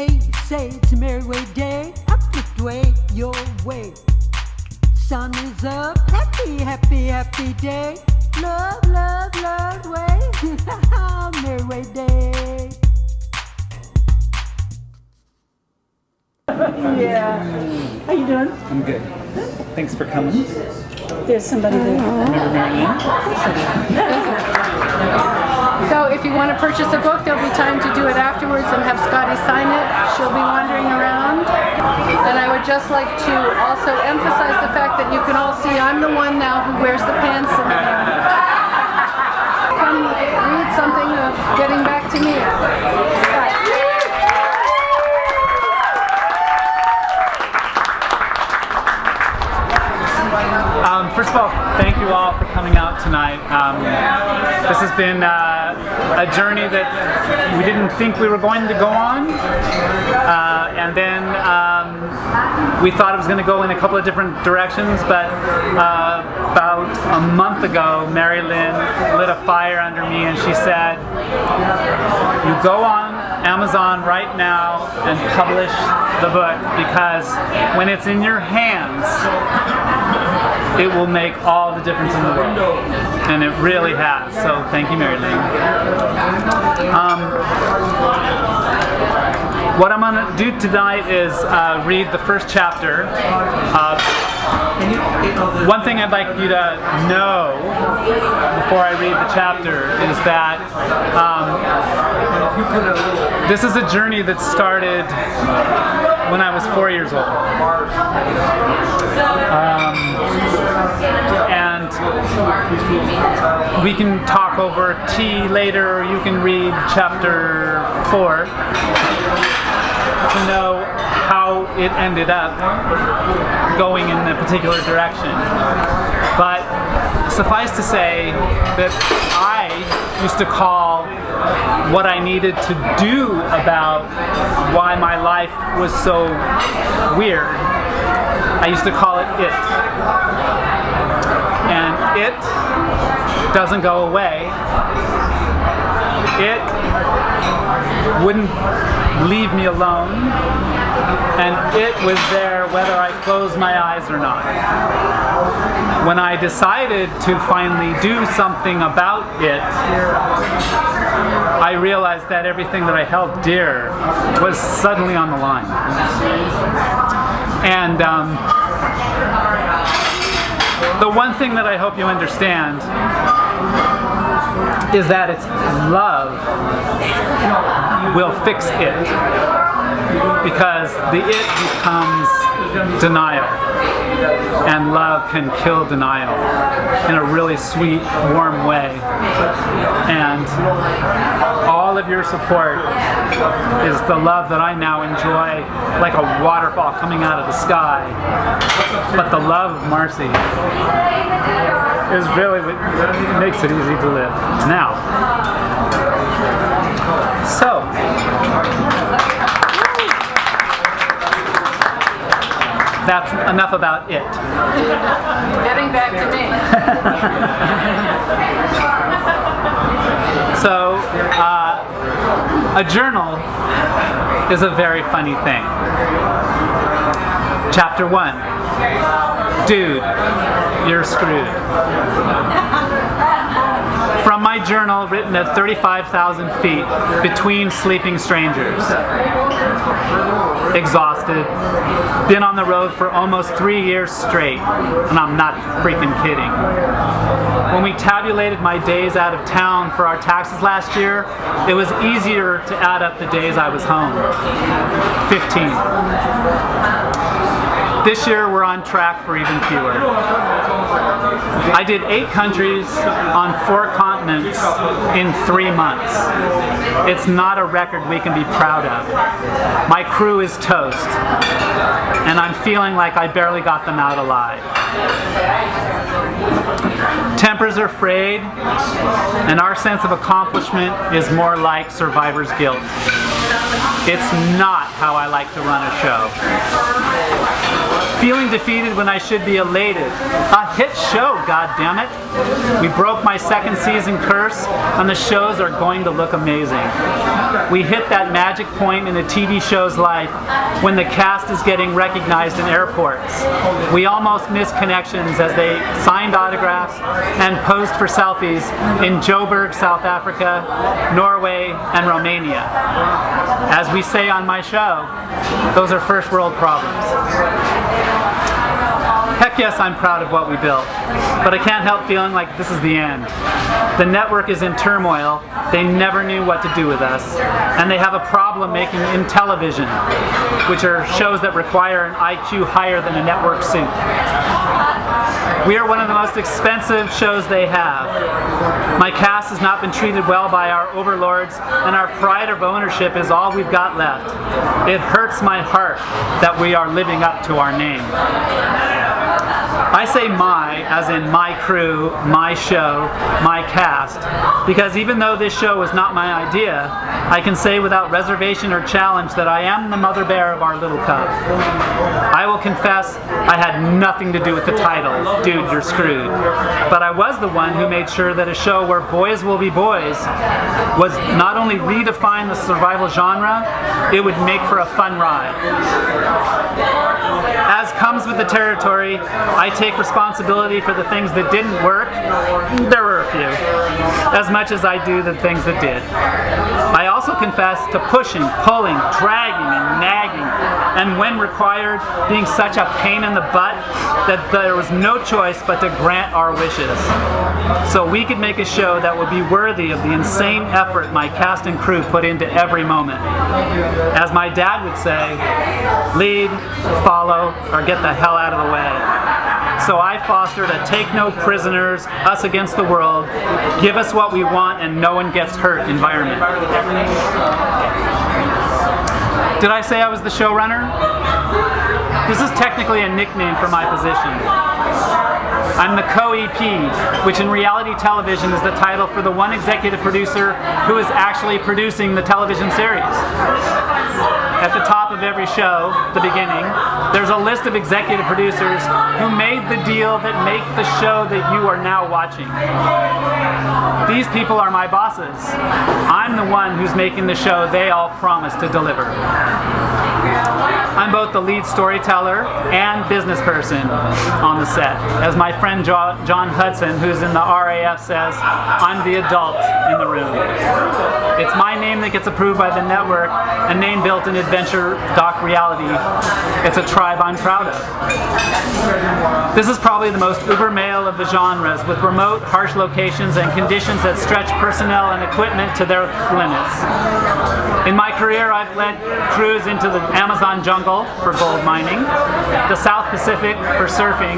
Hey, say it's a merry way day, up the way, your way. Sun is up, happy, happy, happy day. Love, love, love way, merry way day. Yeah. How you doing? I'm good. Thanks for coming. There's somebody there. Remember Merrie? So if you want to purchase a book, there'll be time to do it afterwards and have Scottie sign it. She'll be wandering around. And I would just like to also emphasize the fact that you can all see I'm the one now who wears the pants in the room. Come read something of Getting Back to Me. First of all, thank you all for coming out tonight. This has been a journey that we didn't think we were going to go on, and then we thought it was going to go in a couple of different directions, but about a month ago, Lynn lit a fire under me and she said, you go on Amazon right now and publish the book, because when it's in your hands, it will make all the difference in the world, and it really has. So thank you, Merrie. What I'm going to do tonight is read the first chapter. One thing I'd like you to know before I read the chapter is that this is a journey that started when I was 4 years old. And we can talk over tea later, or you can read chapter 4 to know how it ended up going in a particular direction. But suffice to say that I used to call what I needed to do about why my life was so weird, I used to call it it. And it doesn't go away. It wouldn't leave me alone, and it was there whether I closed my eyes or not. When I decided to finally do something about it, I realized that everything that I held dear was suddenly on the line. And the one thing that I hope you understand is that it's love will fix it, because the it becomes denial, and love can kill denial in a really sweet, warm way. And all of your support is the love that I now enjoy, like a waterfall coming out of the sky. But the love of Marcy is really what makes it easy to live. Now, so, that's enough about it. Getting back to me. So, a journal is a very funny thing. Chapter 1. Dude, you're screwed. From my journal, written at 35,000 feet between sleeping strangers. Exhausted. Been on the road for almost 3 years straight, and I'm not freaking kidding. When we tabulated my days out of town for our taxes last year, it was easier to add up the days I was home. 15. This year we're on track for even fewer. I did 8 countries on 4 continents in 3 months. It's not a record we can be proud of. My crew is toast, and I'm feeling like I barely got them out alive. Tempers are frayed, and our sense of accomplishment is more like survivor's guilt. It's not how I like to run a show. Feeling defeated when I should be elated. A hit show, goddammit. We broke my second season curse, and the shows are going to look amazing. We hit that magic point in a TV show's life when the cast is getting recognized in airports. We almost missed connections as they signed autographs and posed for selfies in Joburg, South Africa, Norway, and Romania. As we say on my show, those are first world problems. Heck yes, I'm proud of what we built, but I can't help feeling like this is the end. The network is in turmoil, they never knew what to do with us, and they have a problem making in television, which are shows that require an IQ higher than a network suit. We are one of the most expensive shows they have. My cast has not been treated well by our overlords, and our pride of ownership is all we've got left. It hurts my heart that we are living up to our name. I say my, as in my crew, my show, my cast, because even though this show was not my idea, I can say without reservation or challenge that I am the mother bear of our little cub. I will confess I had nothing to do with the title, Dude, You're Screwed. But I was the one who made sure that a show where boys will be boys was not only redefine the survival genre, it would make for a fun ride. As comes with the territory, I take responsibility for the things that didn't work. There were a few. As much as I do the things that did. I also confess to pushing, pulling, dragging, and nagging, and when required, being such a pain in the butt that there was no choice but to grant our wishes. So we could make a show that would be worthy of the insane effort my cast and crew put into every moment. As my dad would say, lead, follow, or get the hell out of the way. So I fostered a take no prisoners, us against the world, give us what we want and no one gets hurt environment. Did I say I was the showrunner? This is technically a nickname for my position. I'm the co-EP, which in reality television is the title for the one executive producer who is actually producing the television series. At the top of every show, the beginning, there's a list of executive producers who made the deal that make the show that you are now watching. These people are my bosses. I'm the one who's making the show they all promised to deliver. I'm both the lead storyteller and business person on the set. As my friend John Hudson, who's in the RAF, says, I'm the adult in the room. It's my name that gets approved by the network, a name built in adventure doc reality. It's a tribe I'm proud of. This is probably the most uber male of the genres, with remote, harsh locations and conditions that stretch personnel and equipment to their limits. In my career, I've led crews into the Amazon jungle for gold mining, the South Pacific for surfing,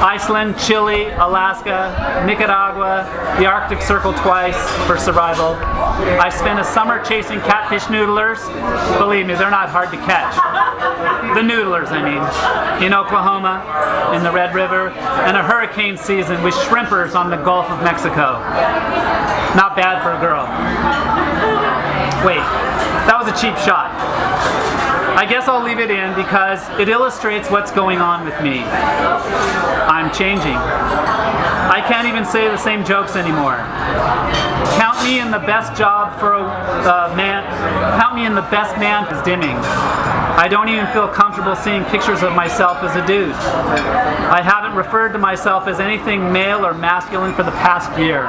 Iceland, Chile, Alaska, Nicaragua, the Arctic Circle twice for survival. I spent a summer chasing catfish noodlers. Believe me, they're not hard to catch. The noodlers, I mean, in Oklahoma, in the Red River, and a hurricane season with shrimpers on the Gulf of Mexico. Not bad for a girl. Wait, that was a cheap shot. I guess I'll leave it in because it illustrates what's going on with me. I'm changing. I can't even say the same jokes anymore. Count me in the best job for a man. Count me in the best man is dimming. I don't even feel comfortable seeing pictures of myself as a dude. I haven't referred to myself as anything male or masculine for the past year.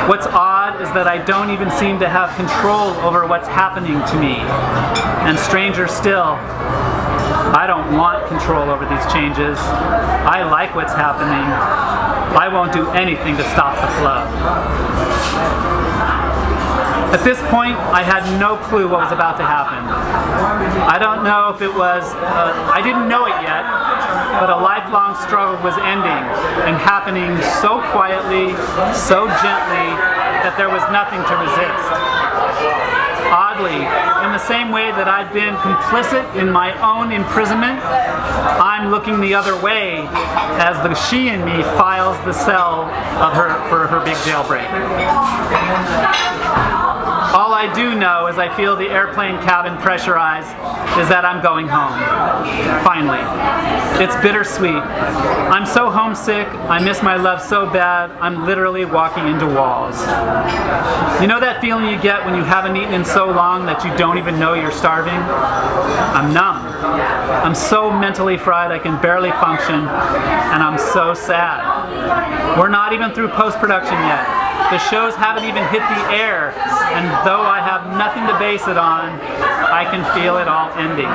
What's odd is that I don't even seem to have control over what's happening to me. And stranger still, I don't want control over these changes. I like what's happening. I won't do anything to stop the flow. At this point, I had no clue what was about to happen. I don't know if it was, I didn't know it yet, but a lifelong struggle was ending and happening so quietly, so gently, that there was nothing to resist. Oddly, in the same way that I've been complicit in my own imprisonment, I'm looking the other way as the she in me files the cell of her for her big jailbreak. All I do know as I feel the airplane cabin pressurize is that I'm going home. Finally. It's bittersweet. I'm so homesick. I miss my love so bad. I'm literally walking into walls. You know that feeling you get when you haven't eaten in so long that you don't even know you're starving? I'm numb. I'm so mentally fried I can barely function, and I'm so sad. We're not even through post-production yet. The shows haven't even hit the air, and though I have nothing to base it on, I can feel it all ending.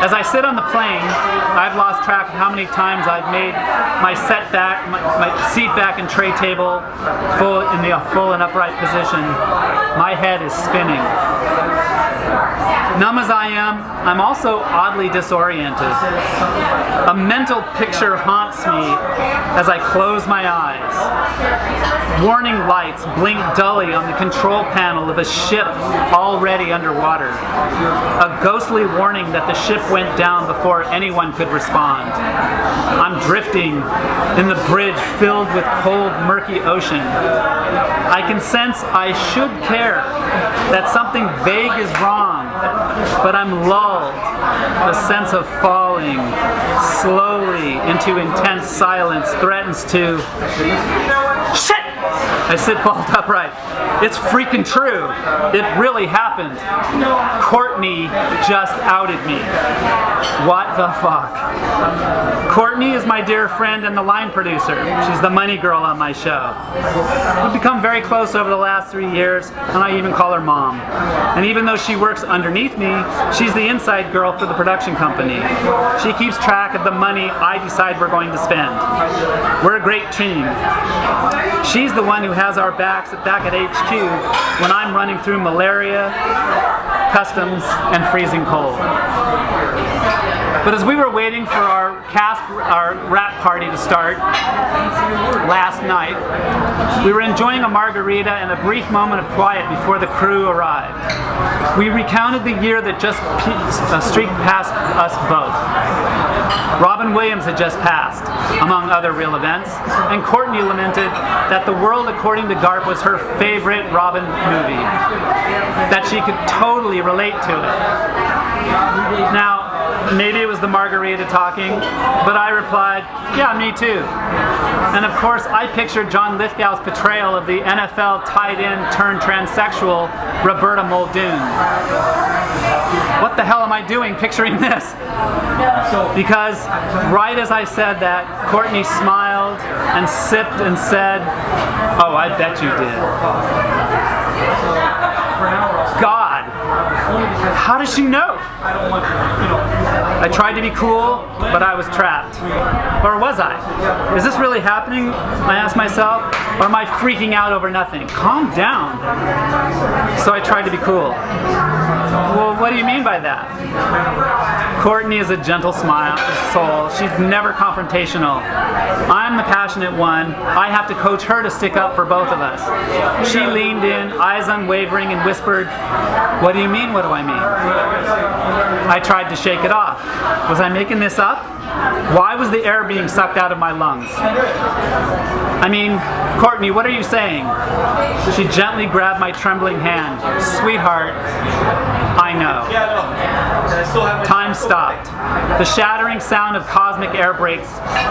As I sit on the plane, I've lost track of how many times I've made my seat back and tray table full and upright position. My head is spinning. Numb as I am, I'm also oddly disoriented. A mental picture haunts me as I close my eyes. Warning lights blink dully on the control panel of a ship already underwater. A ghostly warning that the ship went down before anyone could respond. I'm drifting in the bridge filled with cold, murky ocean. I can sense I should care, that something vague is wrong, but I'm lulled. The sense of falling slowly into intense silence threatens to... Shit! I sit bolt upright. It's freaking true. It really happened. Courtney just outed me. What the fuck? Courtney is my dear friend and the line producer. She's the money girl on my show. We've become very close over the last 3 years, and I even call her mom. And even though she works underneath me, she's the inside girl for the production company. She keeps track of the money I decide we're going to spend. We're a great team. She's the one who has our backs back at HQ when I'm running through malaria, customs, and freezing cold. But as we were waiting for our wrap party to start last night, we were enjoying a margarita and a brief moment of quiet before the crew arrived. We recounted the year that just streaked past us both. Robin Williams had just passed, among other real events, and Courtney lamented that The World According to Garp was her favorite Robin movie, that she could totally relate to it. Now, maybe it was the margarita talking, but I replied, yeah, me too. And of course, I pictured John Lithgow's portrayal of the NFL tight end turned transsexual Roberta Muldoon. What the hell am I doing picturing this? Because right as I said that, Courtney smiled and sipped and said, oh, I bet you did. God, how does she know? I tried to be cool, but I was trapped. Or was I? Is this really happening? I asked myself. Or am I freaking out over nothing? Calm down. So I tried to be cool. Well, what do you mean by that? Courtney is a gentle soul. She's never confrontational. I'm the passionate one. I have to coach her to stick up for both of us. She leaned in, eyes unwavering, and whispered, what do you mean, what do I mean? I tried to shake it off. Was I making this up? Why was the air being sucked out of my lungs? I mean, Courtney, what are you saying? She gently grabbed my trembling hand. Sweetheart, I know. Time stopped. The shattering sound of cosmic air brakes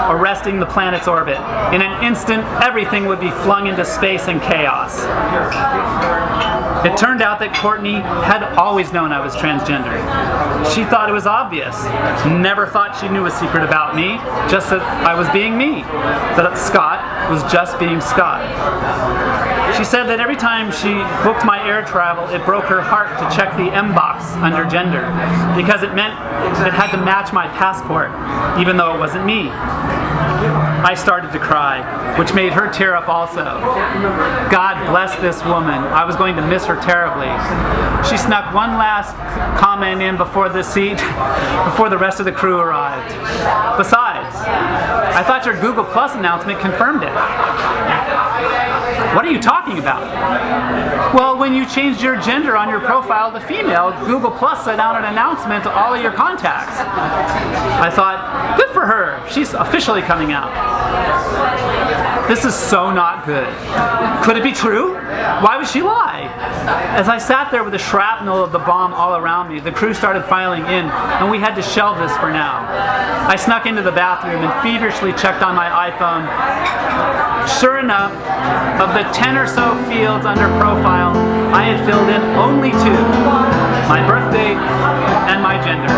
arresting the planet's orbit. In an instant, everything would be flung into space and chaos. It turned out that Courtney had always known I was transgender. She thought it was obvious. Never thought she knew a secret about me, just that I was being me. That Scott was just being Scott. She said that every time she booked my air travel, it broke her heart to check the M box under gender, because it meant it had to match my passport, even though it wasn't me. I started to cry, which made her tear up also. God bless this woman. I was going to miss her terribly. She snuck one last comment in before the rest of the crew arrived. Besides, I thought your Google Plus announcement confirmed it. What are you talking about? Well, when you changed your gender on your profile to female, Google Plus sent out an announcement to all of your contacts. I thought, good for her. She's officially coming out. This is so not good. Could it be true? Why would she lie? As I sat there with the shrapnel of the bomb all around me, the crew started filing in, and we had to shelve this for now. I snuck into the bathroom and feverishly checked on my iPhone. Sure enough, of the 10 or so fields under profile, I had filled in only 2. My birth date and my gender.